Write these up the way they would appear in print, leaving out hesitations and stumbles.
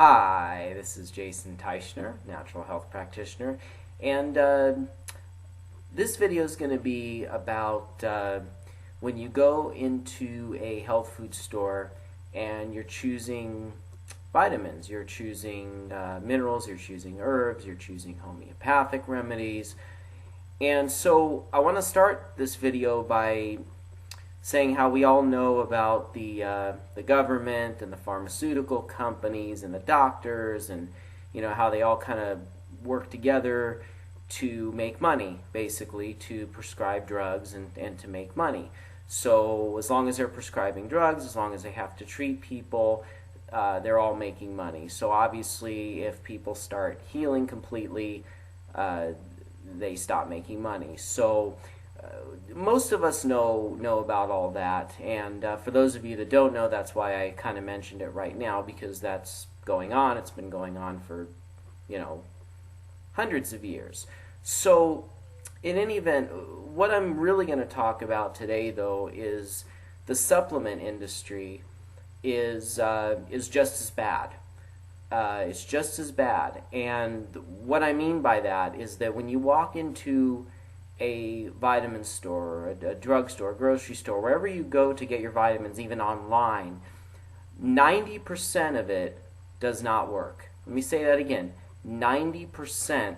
Hi, this is Jason Teichner, natural health practitioner, and this video is going to be about when you go into a health food store and you're choosing vitamins, you're choosing minerals, you're choosing herbs, you're choosing homeopathic remedies. And so I want to start this video by saying how we all know about the government and the pharmaceutical companies and the doctors, and how they all kind of work together to make money, basically to prescribe drugs and to make money. So as long as they're prescribing drugs, as long as they have to treat people, they're all making money. So obviously if people start healing completely, they stop making money. So most of us know about all that, and for those of you that don't know, that's why I kind of mentioned it right now, because that's going on. It's been going on for hundreds of years. So in any event, what I'm really going to talk about today, though, is the supplement industry is just as bad. It's just as bad, and what I mean by that is that when you walk into a vitamin store, a drugstore, a grocery store, wherever you go to get your vitamins, even online, 90% of it does not work. Let me say that again. 90%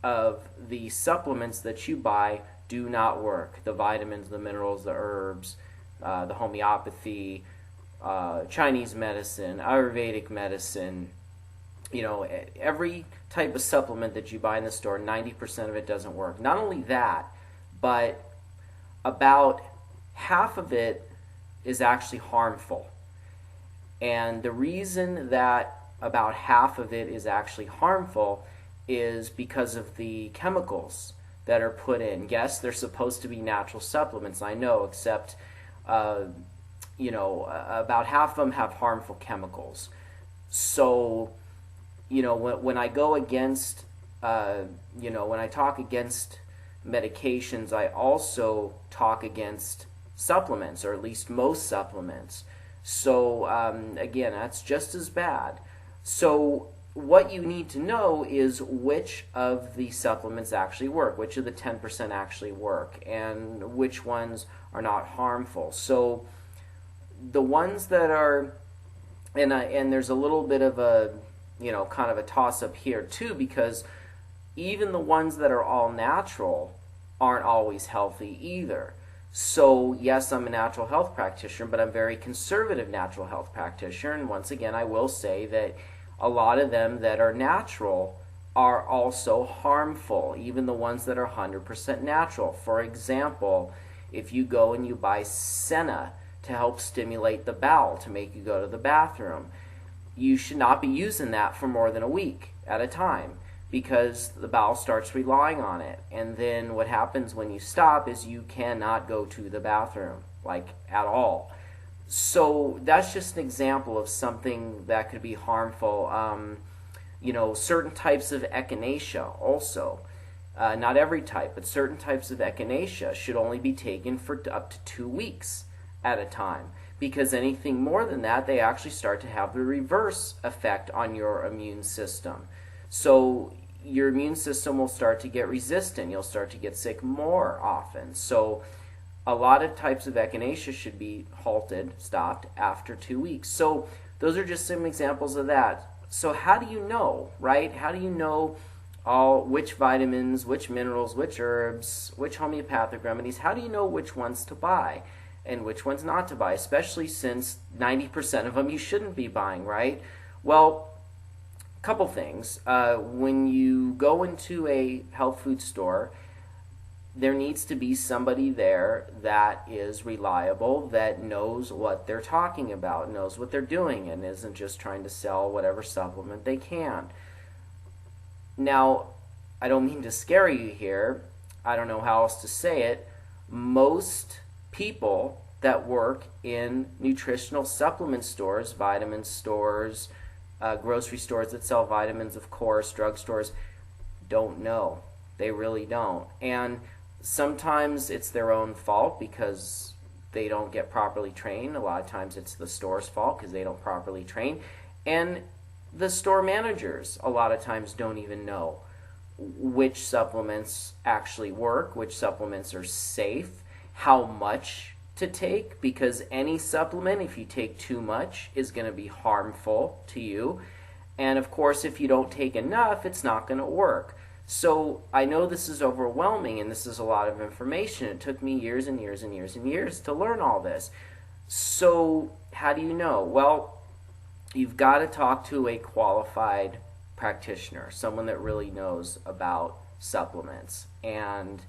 of the supplements that you buy do not work. The vitamins, the minerals, the herbs, the homeopathy, Chinese medicine, Ayurvedic medicine, every type of supplement that you buy in the store, 90% of it doesn't work. Not only that, but about half of it is actually harmful. And the reason that about half of it is actually harmful is because of the chemicals that are put in. Yes, they're supposed to be natural supplements, I know, except about half of them have harmful chemicals. So when I go against, when I talk against medications, I also talk against supplements, or at least most supplements. So again, that's just as bad. So what you need to know is which of the supplements actually work, which of the 10% actually work, and which ones are not harmful. So the ones that are, and there's a little bit of a kind of a toss-up here too, because even the ones that are all natural aren't always healthy either. So yes, I'm a natural health practitioner, but I'm a very conservative natural health practitioner, and once again I will say that a lot of them that are natural are also harmful, even the ones that are 100% natural. For example, if you go and you buy senna to help stimulate the bowel, to make you go to the bathroom, you should not be using that for more than a week at a time, because the bowel starts relying on it. And then what happens when you stop is you cannot go to the bathroom, like at all. So that's just an example of something that could be harmful. Certain types of echinacea also. Not every type, but certain types of echinacea should only be taken for up to 2 weeks at a time, because anything more than that, they actually start to have the reverse effect on your immune system. So your immune system will start to get resistant. You'll start to get sick more often. So a lot of types of echinacea should be halted, stopped after 2 weeks. So those are just some examples of that. So how do you know, right? How do you know which vitamins, which minerals, which herbs, which homeopathic remedies? How do you know which ones to buy and which ones not to buy, especially since 90% of them you shouldn't be buying, right? Well, a couple things. When you go into a health food store, there needs to be somebody there that is reliable, that knows what they're talking about, knows what they're doing, and isn't just trying to sell whatever supplement they can. Now, I don't mean to scare you here. I don't know how else to say it. Most people that work in nutritional supplement stores, vitamin stores, grocery stores that sell vitamins, of course, drugstores, don't know. They really don't. And sometimes it's their own fault because they don't get properly trained. A lot of times it's the store's fault because they don't properly train. And the store managers a lot of times don't even know which supplements actually work, which supplements are safe, how much to take, because any supplement, if you take too much, is going to be harmful to you. And of course, if you don't take enough, it's not going to work. So I know this is overwhelming and this is a lot of information. It took me years and years and years and years to learn all this. So how do you know? Well, you've got to talk to a qualified practitioner, someone that really knows about supplements. And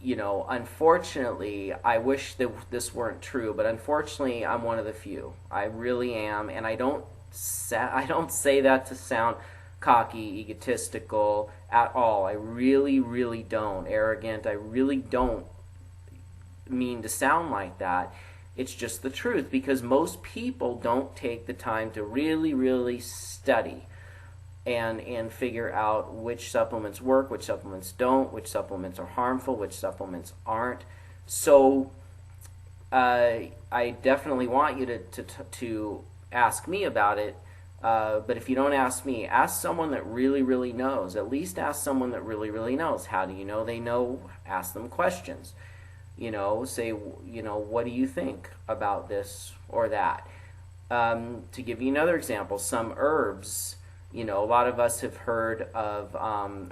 unfortunately, I wish that this weren't true, but unfortunately, I'm one of the few. I really am, and I don't say that to sound cocky, egotistical at all. I really, really don't. Arrogant. I really don't mean to sound like that. It's just the truth, because most people don't take the time to really, really study and figure out which supplements work, which supplements don't, which supplements are harmful, which supplements aren't. So I definitely want you to ask me about it. But if you don't ask me, ask someone that really, really knows. At least ask someone that really, really knows. How do you know they know? Ask them questions. Say, what do you think about this or that? To give you another example, some herbs, a lot of us have heard of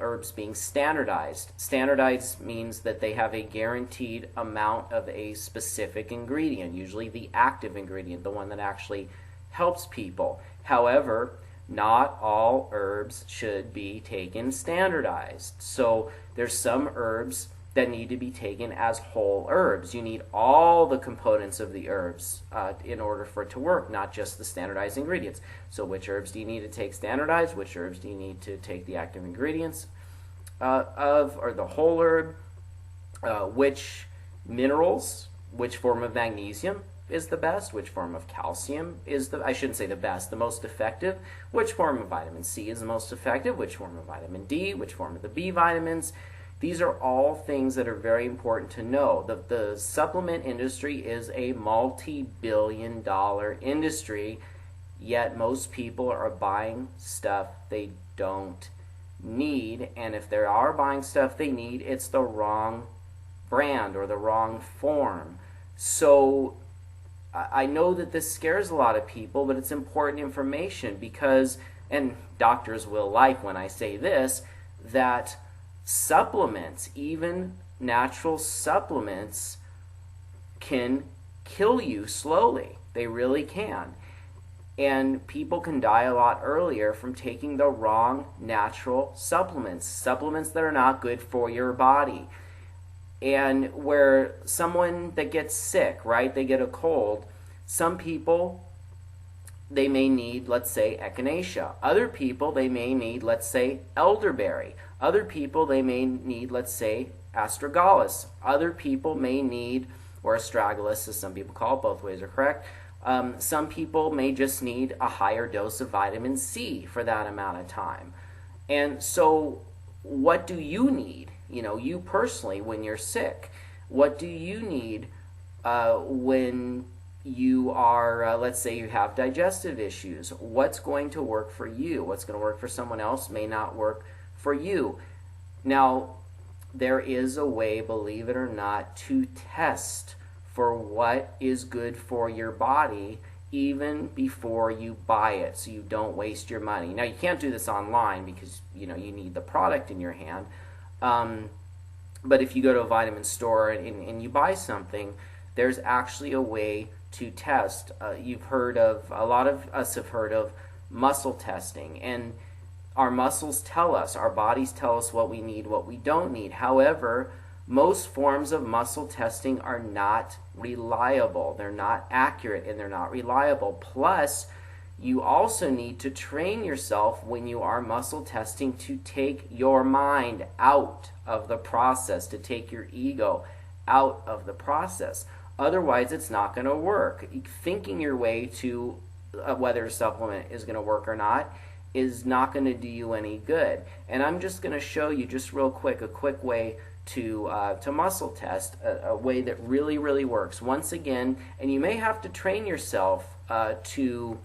herbs being standardized. Standardized means that they have a guaranteed amount of a specific ingredient, usually the active ingredient, the one that actually helps people. However, not all herbs should be taken standardized. So there's some herbs that need to be taken as whole herbs. You need all the components of the herbs in order for it to work, not just the standardized ingredients. So which herbs do you need to take standardized? Which herbs do you need to take the active ingredients or the whole herb? Which minerals, which form of magnesium is the best, which form of calcium is I shouldn't say the best, the most effective, which form of vitamin C is the most effective, which form of vitamin D, which form of the B vitamins. These are all things that are very important to know. The supplement industry is a multi-billion-dollar industry, yet most people are buying stuff they don't need, and if they are buying stuff they need, it's the wrong brand or the wrong form. So I know that this scares a lot of people, but it's important information because, and doctors will like when I say this, that supplements, even natural supplements, can kill you slowly. They really can. And people can die a lot earlier from taking the wrong natural supplements, supplements that are not good for your body. And where someone that gets sick, right, they get a cold, some people, they may need, let's say, echinacea. Other people, they may need, let's say, elderberry. Other people, they may need, let's say, astragalus. Other people may need, or astragalus, as some people call it, both ways are correct. Some people may just need a higher dose of vitamin C for that amount of time. And so what do you need? You personally, when you're sick, what do you need when you are, let's say you have digestive issues? What's going to work for you? What's going to work for someone else may not work for you. Now, there is a way, believe it or not, to test for what is good for your body even before you buy it, so you don't waste your money. Now, you can't do this online because you need the product in your hand. But if you go to a vitamin store and you buy something, there's actually a way to test. You've heard of, a lot of us have heard of muscle testing, and our muscles tell us, our bodies tell us what we need, what we don't need. However, most forms of muscle testing are not reliable. They're not accurate and they're not reliable. Plus, you also need to train yourself when you are muscle testing to take your mind out of the process, to take your ego out of the process. Otherwise, it's not going to work. Thinking your way to whether a supplement is going to work or not is not going to do you any good. And I'm just going to show you just real quick a quick way to muscle test, a way that really, really works. Once again, and you may have to train yourself to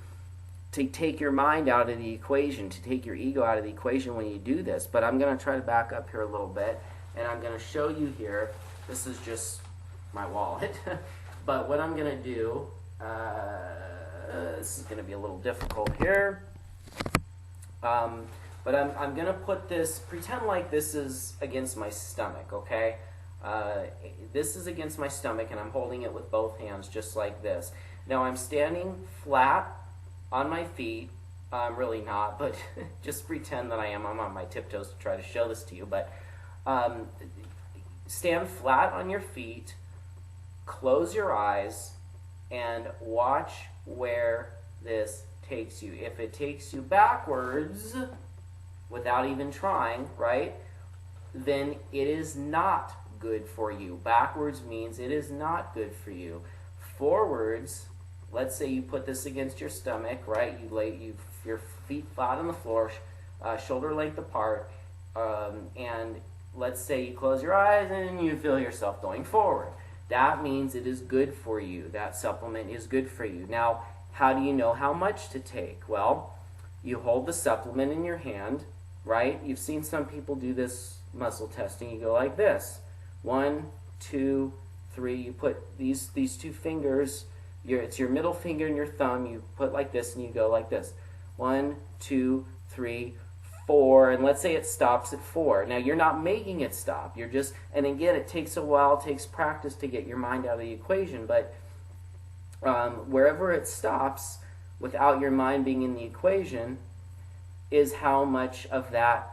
to take your mind out of the equation, to take your ego out of the equation when you do this. But I'm going to try to back up here a little bit, and I'm going to show you here. This is just my wallet. But what I'm going to do, this is going to be a little difficult here. But I'm going to put this, pretend like this is against my stomach, okay? This is against my stomach, and I'm holding it with both hands just like this. Now I'm standing flat on my feet. I'm really not, but just pretend that I am. I'm on my tiptoes to try to show this to you. But stand flat on your feet, close your eyes, and watch where this takes you. If it takes you backwards without even trying, right, then it is not good for you. Backwards means it is not good for you. Forwards, let's say you put this against your stomach, right? Your feet flat on the floor, shoulder length apart, and let's say you close your eyes and you feel yourself going forward. That means it is good for you. That supplement is good for you. Now, how do you know how much to take? Well, you hold the supplement in your hand, right? You've seen some people do this muscle testing. You go like this. 1, 2, 3. You put these two fingers, it's your middle finger and your thumb. You put like this and you go like this. 1, 2, 3, 4. And let's say it stops at 4. Now, you're not making it stop. You're just, and again, it takes a while, it takes practice to get your mind out of the equation. But wherever it stops, without your mind being in the equation, is how much of that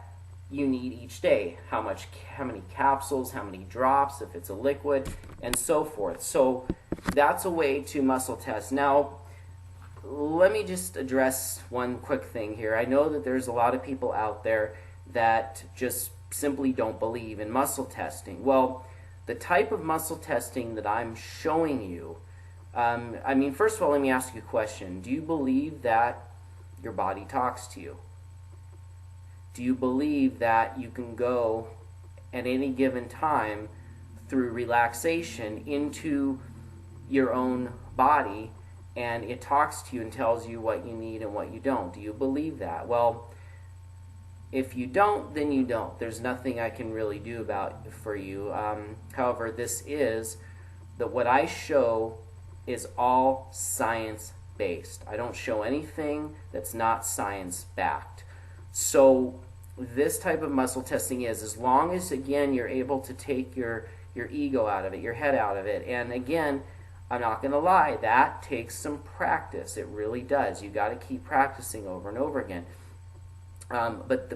you need each day. How many capsules, how many drops, if it's a liquid, and so forth. So that's a way to muscle test. Now, let me just address one quick thing here. I know that there's a lot of people out there that just simply don't believe in muscle testing. Well, the type of muscle testing that I'm showing you, I mean, first of all, let me ask you a question. Do you believe that your body talks to you? Do you believe that you can go at any given time through relaxation into your own body and it talks to you and tells you what you need and what you don't? Do you believe that? Well, if you don't, then you don't. There's nothing I can really do about for you. However, this is that what I show is all science-based. I don't show anything that's not science-backed. So this type of muscle testing is, as long as, again, you're able to take your ego out of it, your head out of it. And again, I'm not going to lie, that takes some practice. It really does. You got to keep practicing over and over again. But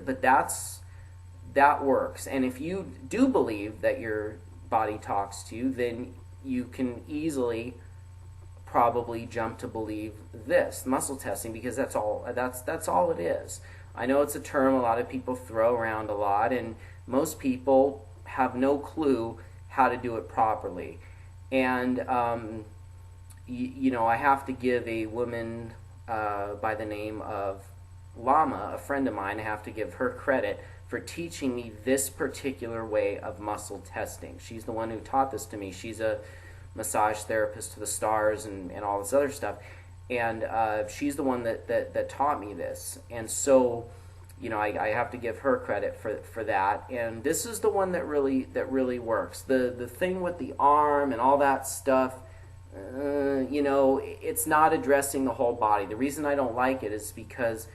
that works. And if you do believe that your body talks to you, then you can easily probably jump to believe this, muscle testing, because that's all it is. I know it's a term a lot of people throw around a lot, and most people have no clue how to do it properly. And I have to give a woman by the name of Lama, a friend of mine, I have to give her credit for teaching me this particular way of muscle testing. She's the one who taught this to me. She's a massage therapist to the stars and all this other stuff. And she's the one that taught me this. And so, I have to give her credit for that. And this is the one that really works. The thing with the arm and all that stuff, it's not addressing the whole body. The reason I don't like it is because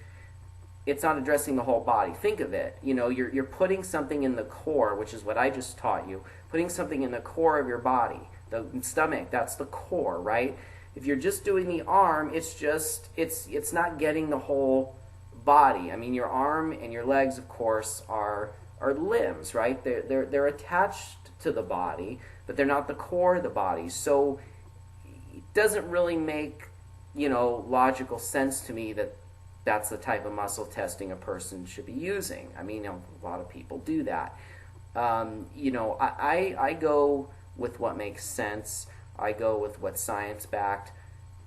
it's not addressing the whole body. Think of it. You're putting something in the core, which is what I just taught you. Putting something in the core of your body. The stomach, that's the core, right? If you're just doing the arm, it's not getting the whole body. I mean, your arm and your legs, of course, are limbs, right? They're attached to the body, but they're not the core of the body. So it doesn't really make, logical sense to me that that's the type of muscle testing a person should be using. I mean, a lot of people do that. I go with what makes sense. I go with what's science-backed,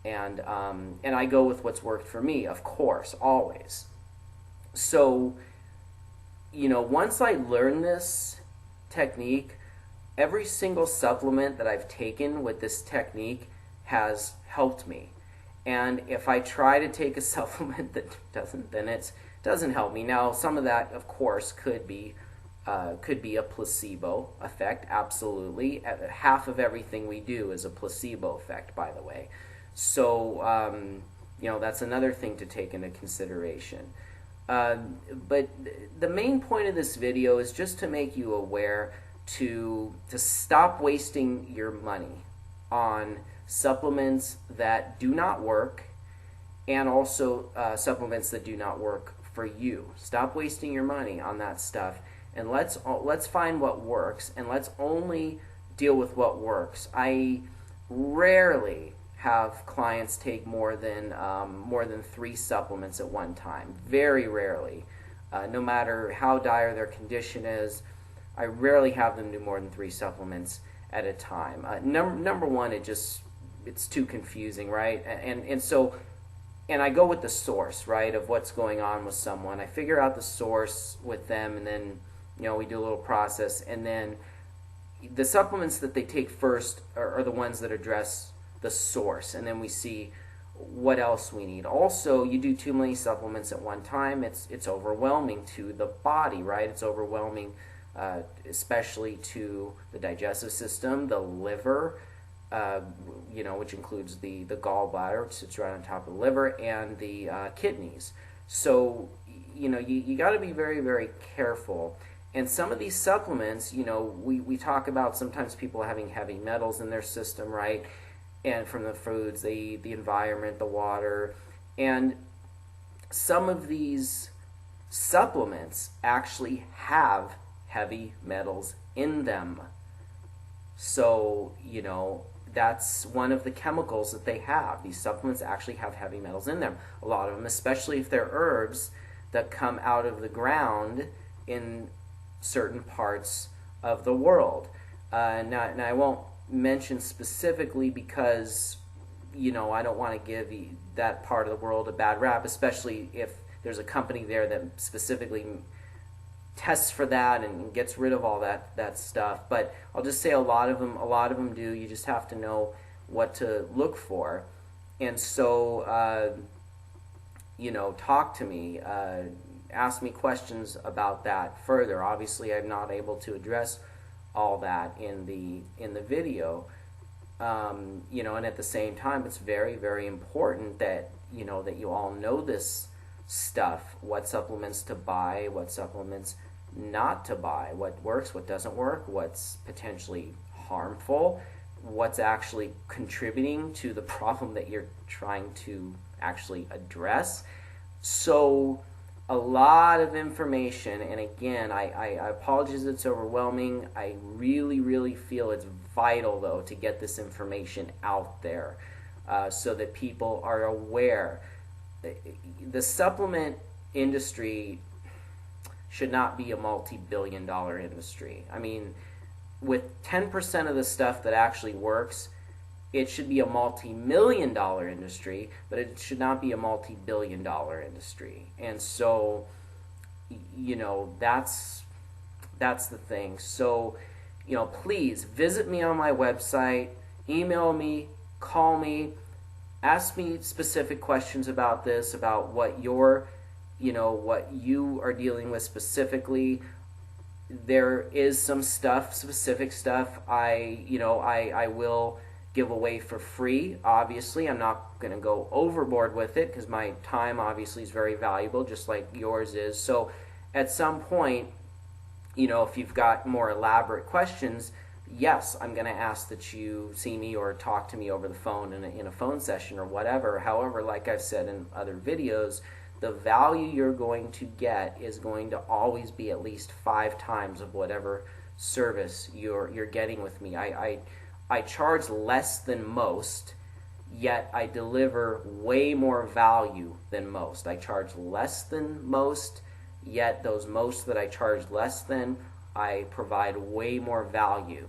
and I go with what's worked for me, of course, always. So, once I learn this technique, every single supplement that I've taken with this technique has helped me. And if I try to take a supplement that doesn't, then it doesn't help me. Now, some of that, of course, could be a placebo effect. Absolutely, half of everything we do is a placebo effect, by the way. So that's another thing to take into consideration. But the main point of this video is just to make you aware to stop wasting your money on supplements that do not work, and also supplements that do not work for you. Stop wasting your money on that stuff, and let's find what works, and let's only deal with what works. I rarely have clients take more than 3 supplements at one time. Very rarely. No matter how dire their condition is, I rarely have them do more than 3 supplements at a time. Number one, it's too confusing, right? And I go with the source, right, of what's going on with someone. I figure out the source with them, and then we do a little process, and then the supplements that they take first are the ones that address the source, and then we see what else we need. Also, you do too many supplements at one time, it's overwhelming to the body, right? It's overwhelming, especially to the digestive system, the liver, which includes the gallbladder, which sits right on top of the liver, and the kidneys. So, you got to be very, very careful. And some of these supplements, we talk about sometimes people having heavy metals in their system, right? And from the foods, they eat, the environment, the water. And some of these supplements actually have heavy metals in them. So, that's one of the chemicals that they have. These supplements actually have heavy metals in them. A lot of them, especially if they're herbs that come out of the ground in certain parts of the world. Now I won't mention specifically because, I don't want to give that part of the world a bad rap, especially if there's a company there that specifically tests for that and gets rid of all that stuff. But I'll just say a lot of them do. You just have to know what to look for. And so, talk to me, ask me questions about that further. Obviously, I'm not able to address all that in the video. And at the same time, it's very, very important that that you all know this stuff, what supplements to buy, what supplements not to buy, what works, what doesn't work, what's potentially harmful, what's actually contributing to the problem that you're trying to actually address. So a lot of information, and again, I apologize it's overwhelming. I really, really feel it's vital, though, to get this information out there so that people are aware. The supplement industry should not be a multi-billion-dollar industry. I mean, with 10% of the stuff that actually works, it should be a multi-million-dollar industry, but it should not be a multi-billion-dollar industry. And so, that's the thing. So, please visit me on my website, email me, call me, ask me specific questions about this, about what what you are dealing with specifically. There is some specific stuff I will give away for free. Obviously, I'm not going to go overboard with it because my time obviously is very valuable, just like yours is. So at some point, if you've got more elaborate questions, yes, I'm going to ask that you see me or talk to me over the phone in a phone session or whatever. However, like I've said in other videos, the value you're going to get is going to always be at least 5 times of whatever service you're getting with me. I charge less than most, yet I deliver way more value than most. I charge less than most, yet those most that I charge less than, I provide way more value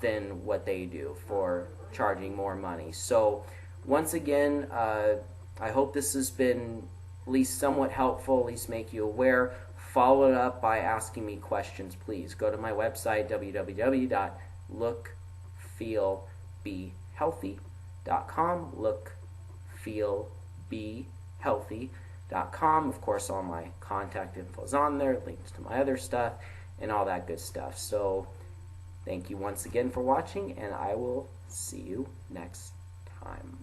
than what they do for charging more money. So once again, I hope this has been at least somewhat helpful, at least make you aware. Follow it up by asking me questions, please. Go to my website, www.lookfeelbehealthy.com, feelbehealthy.com. Of course, all my contact info is on there, links to my other stuff, and all that good stuff. So thank you once again for watching, and I will see you next time.